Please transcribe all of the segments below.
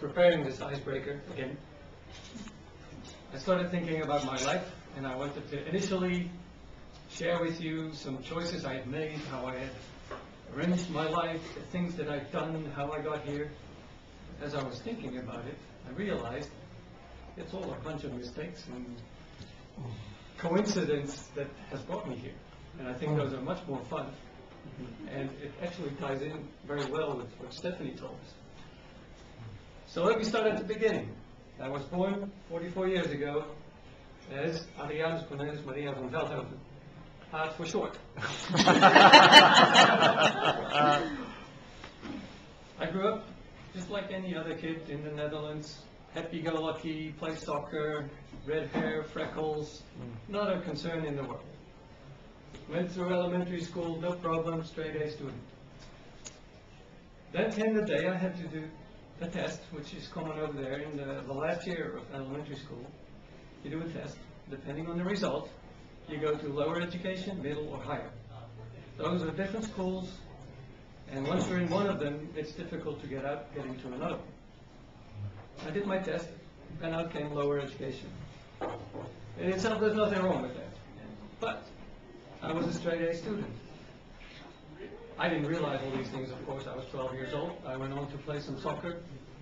preparing this icebreaker again, I started thinking about my life, and I wanted to initially share with you some choices I had made, how I had arranged my life, the things that I've done, how I got here. As I was thinking about it, I realized it's all a bunch of mistakes and coincidence that has brought me here. And I think those are much more fun. And it actually ties in very well with what Stephanie told us. So let me start at the beginning. I was born 44 years ago as Aad VanVeldhoven. Aad for short. I grew up just like any other kid in the Netherlands. Happy-go-lucky, play soccer, red hair, freckles, not a concern in the world. Went through elementary school, no problem, straight A student. Then came the day I had to do a test, which is common over there in the last year of elementary school. You do a test. Depending on the result, you go to lower education, middle, or higher. Those are different schools, and once you're in one of them, it's difficult to get into another one. I did my test, and out came lower education. In itself, there's nothing wrong with that. But I was a straight A student. I didn't realize all these things, of course. I was 12 years old. I went on to play some soccer.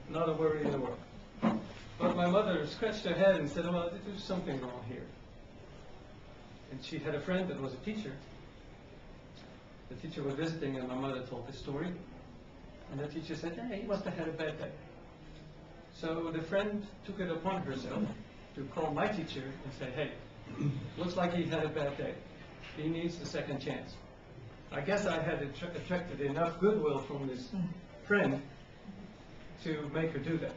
Not a worry in the world. But my mother scratched her head and said, well, there's something wrong here. And she had a friend that was a teacher. The teacher was visiting, and my mother told this story. And the teacher said, hey, he must have had a bad day. So the friend took it upon herself to call my teacher and say, hey, looks like he had a bad day. He needs a second chance. I guess I had attracted enough goodwill from this friend to make her do that.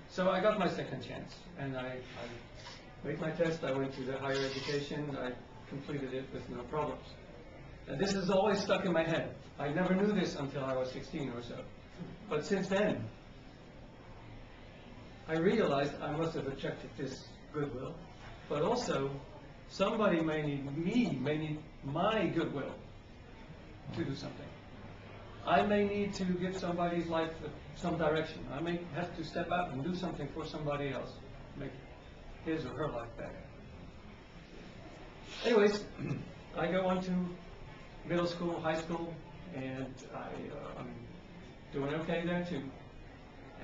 So I got my second chance, and I made my test. I went to the higher education. I completed it with no problems. And this is always stuck in my head. I never knew this until I was 16 or so. But since then, I realized I must have attracted this goodwill, but also somebody may need my goodwill to do something. I may need to give somebody's life some direction. I may have to step out and do something for somebody else, make his or her life better. Anyways, I go on to middle school, high school, and I'm doing okay there too.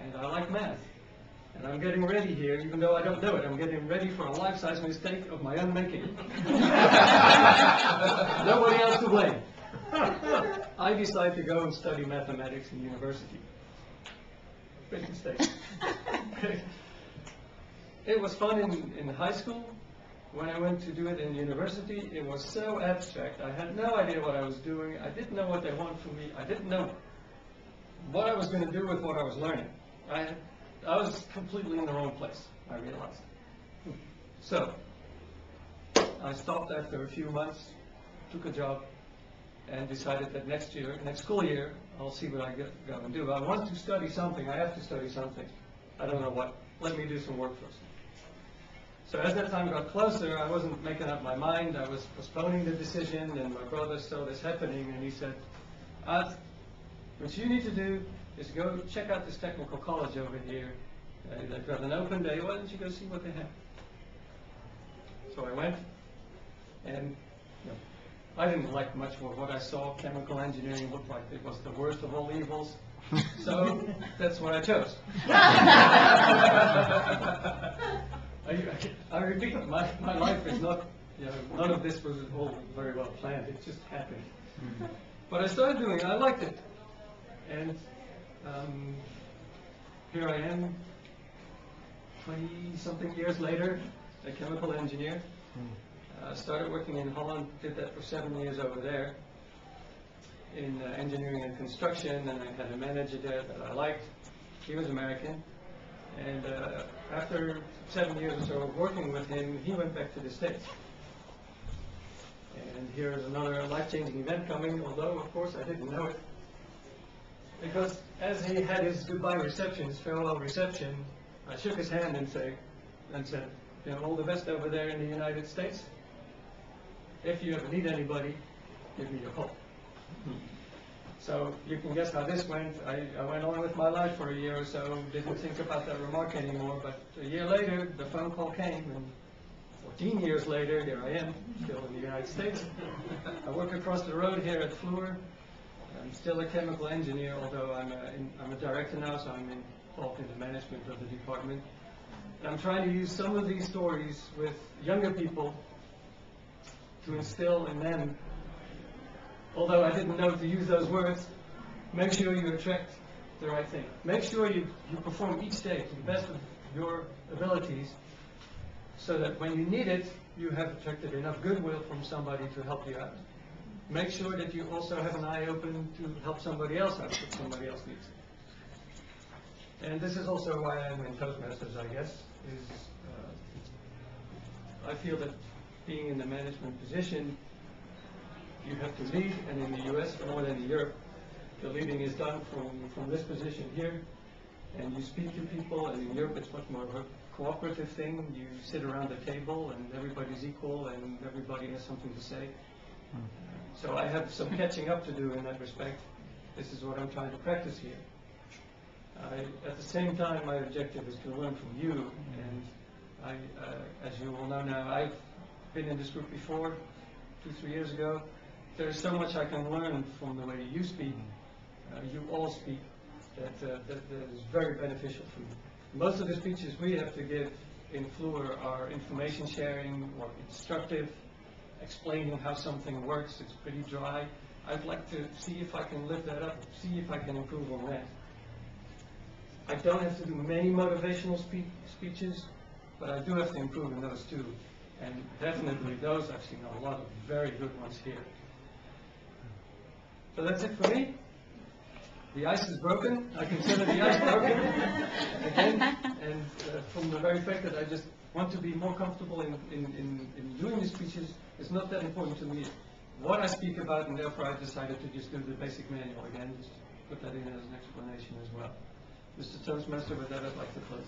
And I like math. And I'm getting ready here, even though I don't know it. I'm getting ready for a life-size mistake of my own making. Nobody else to blame. I decide to go and study mathematics in university. Big mistake. It was fun in high school. When I went to do it in university, it was so abstract. I had no idea what I was doing. I didn't know what they wanted from me. I didn't know what I was going to do with what I was learning. I was completely in the wrong place, I realized. So, I stopped after a few months, took a job, and decided that next school year, I'll see what I go and do. I want to study something. I have to study something. I don't know what. Let me do some work first. So as that time got closer, I wasn't making up my mind. I was postponing the decision, and my brother saw this happening, and he said, Aad, what you need to do is go check out this technical college over here. They've got an open day. Why don't you go see what they have? So I went, and I didn't like much of what I saw. Chemical engineering looked like it was the worst of all evils. So that's what I chose. I repeat, my life is not, none of this was all very well planned. It just happened. But I started doing it. I liked it. And here I am, 20-something years later, a chemical engineer. Started working in Holland, did that for 7 years over there in engineering and construction, and I had a manager there that I liked. He was American. And after 7 years or so of working with him, he went back to the States. And here's another life-changing event coming, although, of course, I didn't know it. Because as he had his goodbye reception, his farewell reception, I shook his hand and said, all the best over there in the United States. If you ever need anybody, give me a call. So you can guess how this went. I went on with my life for a year or so, didn't think about that remark anymore, but a year later, the phone call came, and 14 years later, here I am, still in the United States. I work across the road here at Fluor. I'm still a chemical engineer, although I'm a director now, so I'm involved in the management of the department. And I'm trying to use some of these stories with younger people to instill in them, although I didn't know to use those words, make sure you attract the right thing. Make sure you perform each day to the best of your abilities, so that when you need it, you have attracted enough goodwill from somebody to help you out. Make sure that you also have an eye open to help somebody else out if somebody else needs it. And this is also why I'm in Toastmasters, I guess, is I feel that being in the management position, you have to lead, and in the US more than in Europe, the leading is done from this position here, and you speak to people, and in Europe it's much more of a cooperative thing. You sit around the table and everybody's equal and everybody has something to say. So I have some catching up to do in that respect. This is what I'm trying to practice here. At the same time, my objective is to learn from you, and as you all know now, I've been in this group before, 2-3 years ago. There's so much I can learn from the way you speak, you all speak, that is very beneficial for me. Most of the speeches we have to give in Fluor are information sharing or instructive, explaining how something works. It's pretty dry. I'd like to see if I can lift that up, see if I can improve on that. I don't have to do many motivational speeches, but I do have to improve in those too. And definitely those, I've seen a lot of very good ones here. So that's it for me. The ice is broken. I consider the ice broken again, and from the very fact that I just want to be more comfortable in doing the speeches, it's not that important to me what I speak about, and therefore I decided to just do the basic manual again, just put that in as an explanation as well. Mr. Toastmaster, with that I'd like to close.